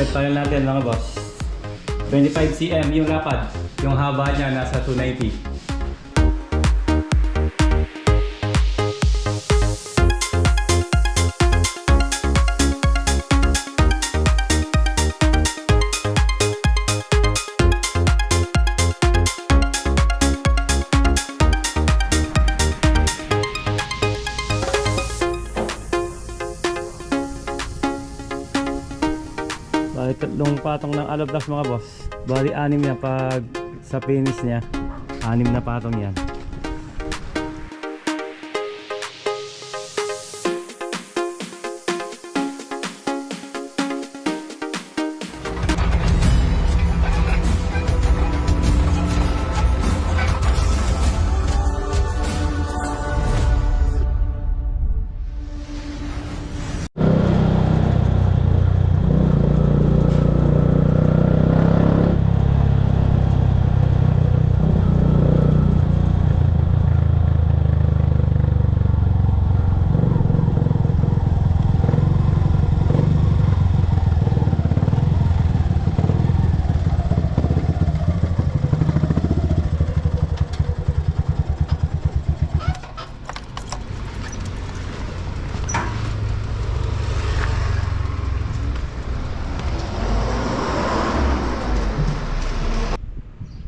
fluted panel natin mga boss. 25 cm yung lapad. Yung haba niya nasa 290. Bali tatlong patong ng alablas mga boss. Bali 6 yan pag sa finish niya. 6 na patong yan.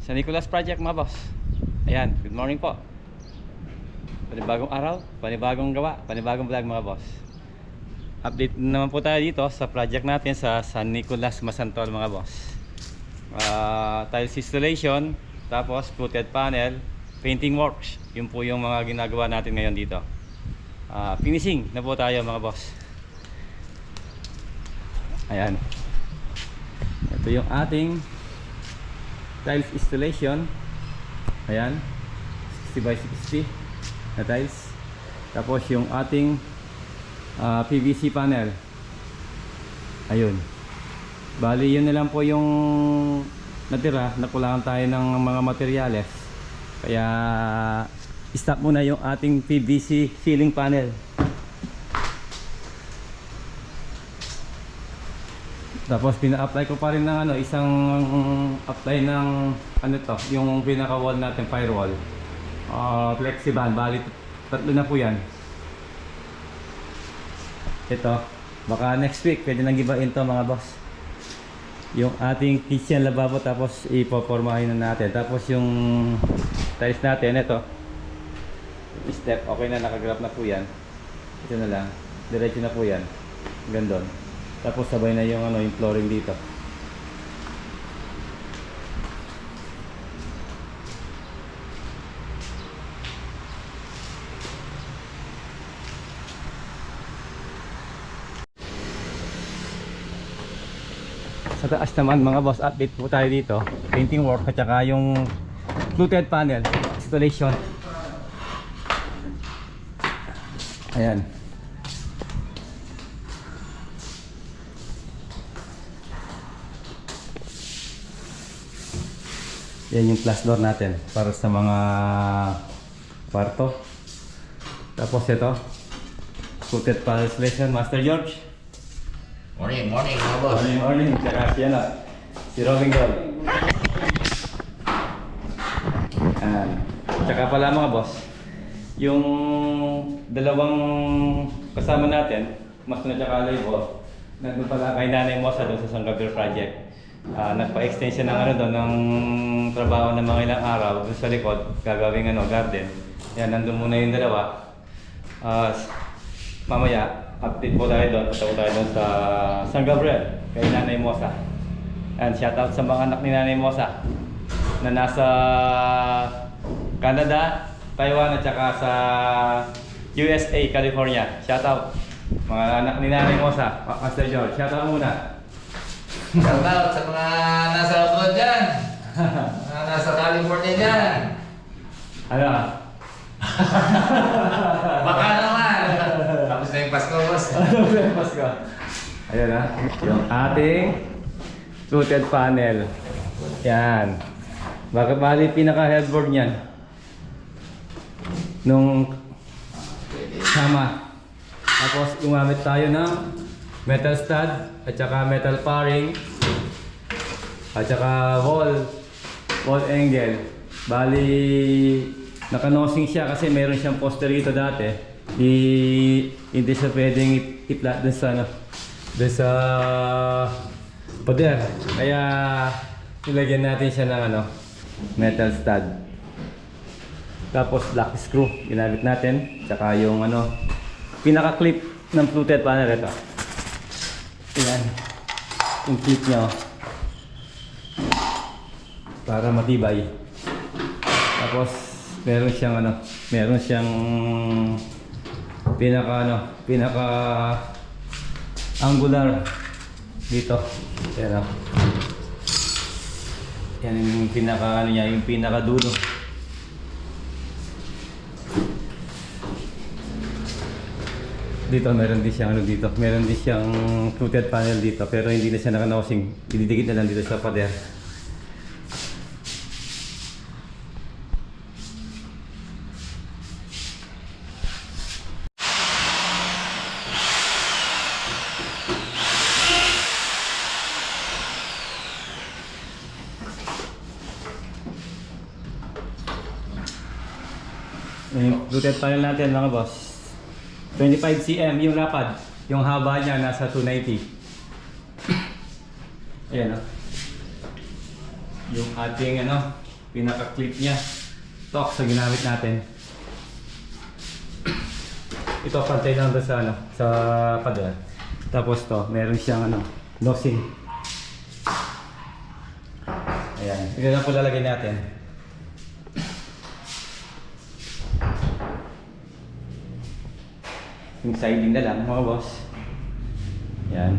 Sa Nicolas Project mga boss. Ayan, good morning po. Panibagong araw, panibagong gawa, panibagong vlog mga boss. Update naman po tayo dito sa project natin sa San Nicolas Masantol mga boss. Tiles installation, tapos fluted panel, painting works. Yun po yung mga ginagawa natin ngayon dito. Finishing na po tayo mga boss. Ayan. Ito yung ating tiles installation. Ayan, 60 by 60 na tiles. Tapos yung ating PVC panel. Ayun. Bali yun na lang po yung natira. Nakulangan tayo ng mga materyales. Kaya stop muna yung ating PVC ceiling panel. Tapos pina-apply ko pa rin ng isang apply ng yung pinaka wall natin, firewall. Flexiban, bali tatlo na po yan. Ito, baka next week pwede nang gibain to mga boss. Yung ating kitchen lababo, tapos ipopormahin na natin. Tapos yung tiles natin, ito step, okay na, nakagrap na po yan. Ito na lang, diretso na po yan, gandun. Tapos sabay na yung yung flooring dito. Sa taas naman mga boss, update po tayo dito. Painting work at saka yung fluted panel installation. Ayan. Yan yung glass door natin para sa mga kwarto. Tapos ito, fluted panel installation, Master George. Morning, morning mga boss. Morning, morning. Tsaka siya na, si Robin Gold. Tsaka pala mga boss, yung dalawang kasama natin, Master na tsaka Leibo, nandun pala kay Nanay Mosa doon sa San Gabriel Project. Nagpa-extension ng doon ng trabaho ng mga ilang araw doon sa likod, gagawing garden. Yan, nandun muna yung dalawa. Mamaya, update po tayo doon, patawag tayo doon sa San Gabriel kay Nanay Mosa. And shoutout sa mga anak ni Nanay Mosa na nasa Canada, Taiwan at saka sa USA, California. Shoutout mga anak ni Nanay Mosa. Master George, shoutout muna. Shoutout sa mga nasa abroad dyan. Mga nasa California dyan. Ano? Baka naman. Tapos na yung Pasko, boss. Ano ba yung Pasko? Ayan na, yung ating fluted panel. Yan. Bakit bali pinaka-headboard niyan? Nung sama. Tapos gumamit tayo ng metal stud, at saka metal paring, at saka wall angle. Bali, naka-nosing siya kasi meron siyang poster dito dati. Hindi siya pwedeng i-flat dun sa sa pader. Kaya nilagyan natin siya ng metal stud. Tapos black screw ginamit natin, tsaka yung pinaka-clip ng fluted panel ito. Ayan. Yung clip niya para matibay. Tapos meron siyang pinaka angular dito. Ayan. Yan yung pinaka yung pinaka dulo. Dito meron din siyang meron din siyang fluted panel dito, pero hindi na siya naka-nosing. Didikit na lang dito sa pader. Yung fluted panel natin mga boss, 25 cm yung lapad, yung haba niya nasa 290. Ayan yung ating pinaka-clip niya, Torx sa ginamit natin. Ito pantay lang doon sa pader. Tapos to, meron siyang nosing. Ayan, ito lang po lalagay natin. Yung siding na lang mga boss. Yan.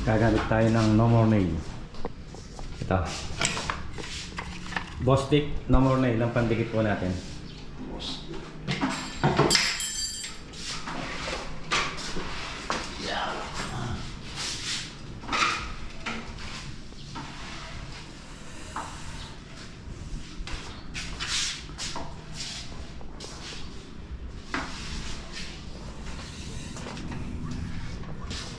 Gagamit tayo ng no more nail. Ito. Bostik no more nail ang pandikit po natin.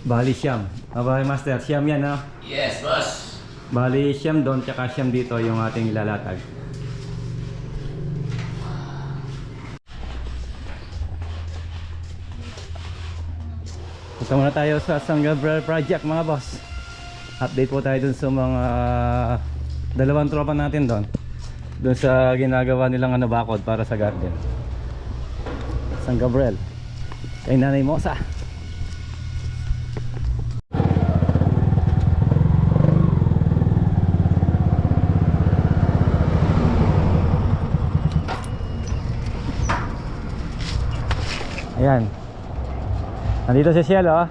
Bali siyam. Bali master, siyam yan Yes, boss. Bali siyam doon, tsaka siyam dito yung ating ilalatag. Punta muna tayo sa San Gabriel project mga boss. Update po tayo dun sa mga dalawang tropa natin doon. Doon sa ginagawa nilang bakod para sa garden. San Gabriel. Kay Nanay Mosa. Ayan. Nandito si Cielo.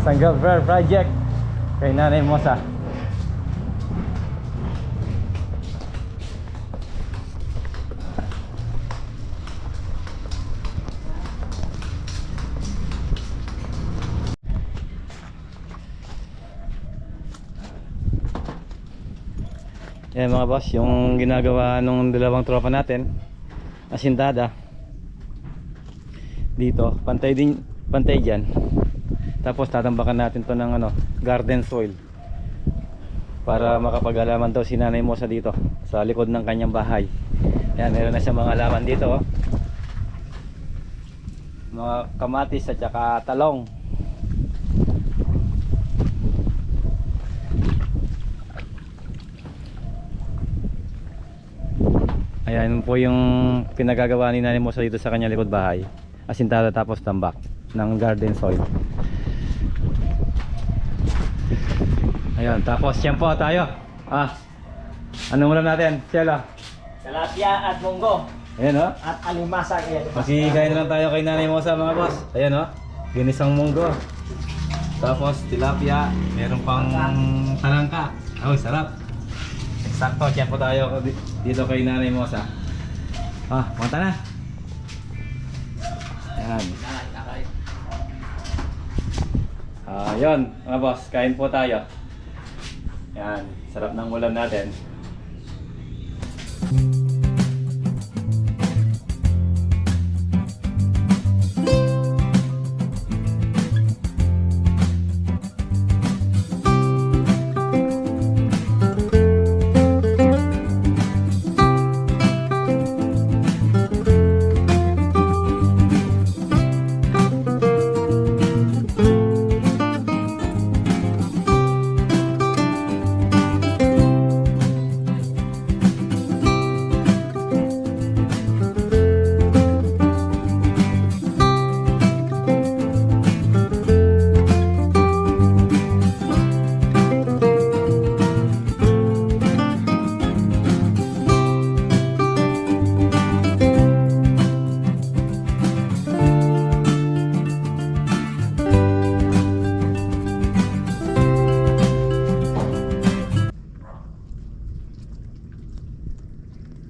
San Gabriel project kay Nanay Mosa. Yan mga boss, yung ginagawa nung dalawang tropa natin, asintada dito, pantay dyan. Tapos tatambakan natin to ng garden soil para makapag-alaman daw si Nanay Mosa dito sa likod ng kanyang bahay. Yan, meron na siya mga halaman dito, mga kamatis at saka talong. Ayan po yung pinagagawa ni Nanay Mosa dito sa kanyang likod bahay. Asintada tapos tambak ng garden soil. Ayan, tapos yan po tayo. Anong ulam natin, Cielo? Tilapia at munggo. Ayan At alimasa. Makikain na lang tayo kay Nanay Mosa mga boss. Ayan ginisang munggo. Tapos tilapia, meron pang talangka. Sarap. Sakto, tiyan po tayo dito kay Nanay Mosa. Mata na. Ayan. Yun, mga boss, kain po tayo. Yan, sarap ng ulam natin.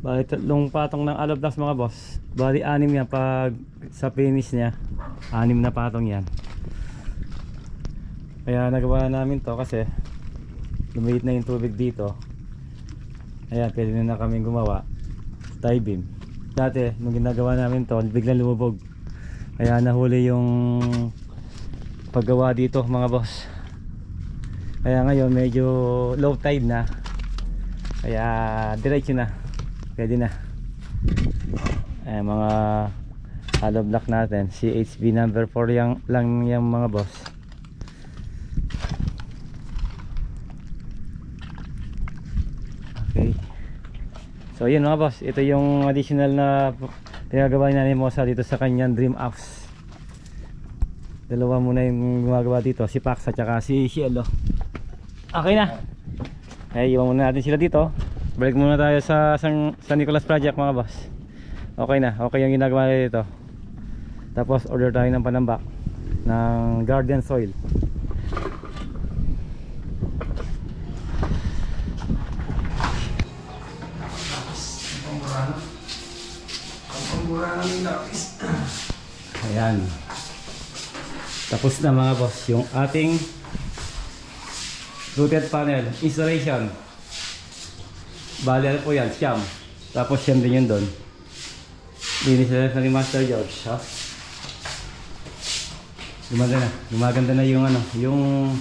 Bali, tatlong patong ng aloblas mga boss. Bali, 6 yan pag sa finish niya. 6 na patong yan. Kaya nagawa namin to kasi lumiit na yung tubig dito. Ayan, pwede na kaming gumawa tie beam. Dati, nung ginagawa namin to, biglang lumubog. Kaya nahuli yung paggawa dito mga boss. Kaya ngayon medyo low tide na. Kaya diretso na. Pwede na. Mga hollow block natin. CHB number 4 lang yung mga boss. Okay. So yun mga boss. Ito yung additional na pinagawa ni Mosa dito sa kanyang dream house. Dalawa muna yung gumagawa dito. Si Pax at saka si Cielo. Okay na. Okay, iwan muna natin sila dito. Balik muna tayo sa Nicolas Project mga boss. Okay na, okay yung ginagawa nila dito. Tapos order tayo ng panambak ng garden soil. Ayan. Tapos na mga boss yung ating rooted panel installation. Bali ano po yan, siyam. Tapos siyam din yun doon. Linis na ni Master George, ha? Gumaganda na yung ano, yung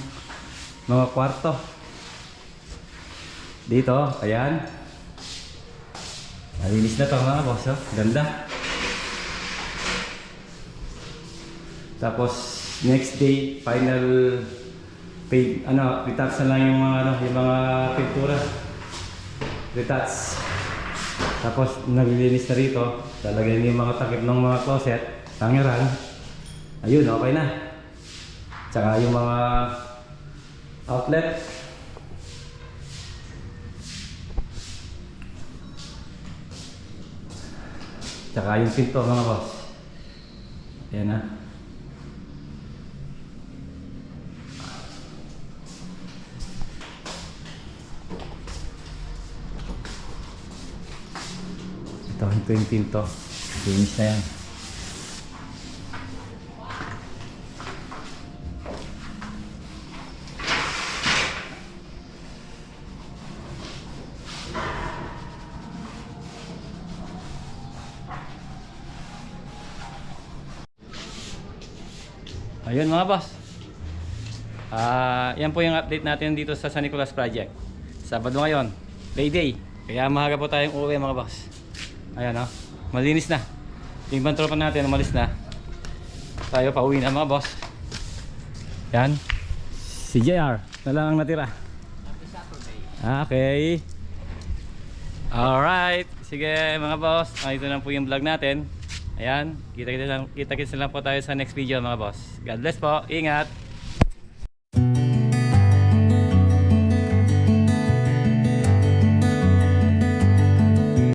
mga kwarto. Dito, ayan. Nalinis na to mga boss, ha? Ganda. Tapos next day, final paint, retouch na lang yung mga yung mga pintura. Retouch. Tapos naglilinis na rito. Talagyan yung mga takip ng mga closet, tangiran. Ayun, okay na. Tsaka yung mga outlet. Tsaka yung pinto mga boss. Ayan na. Ito yung pinto. Finish na yan. Ayun mga boss. Yan po yung update natin dito sa San Nicolas Project. Sabado ngayon, payday. Kaya maaga po tayong uuwi mga boss. Ayan o, malinis na. Yung ibang tropa natin umalis na. Tayo pauwi na mga boss. Yan. Si JR na lang ang natira. Okay. Alright. Sige mga boss, ito na po yung vlog natin. Ayan, kita-kita lang po tayo sa next video mga boss. God bless po, ingat.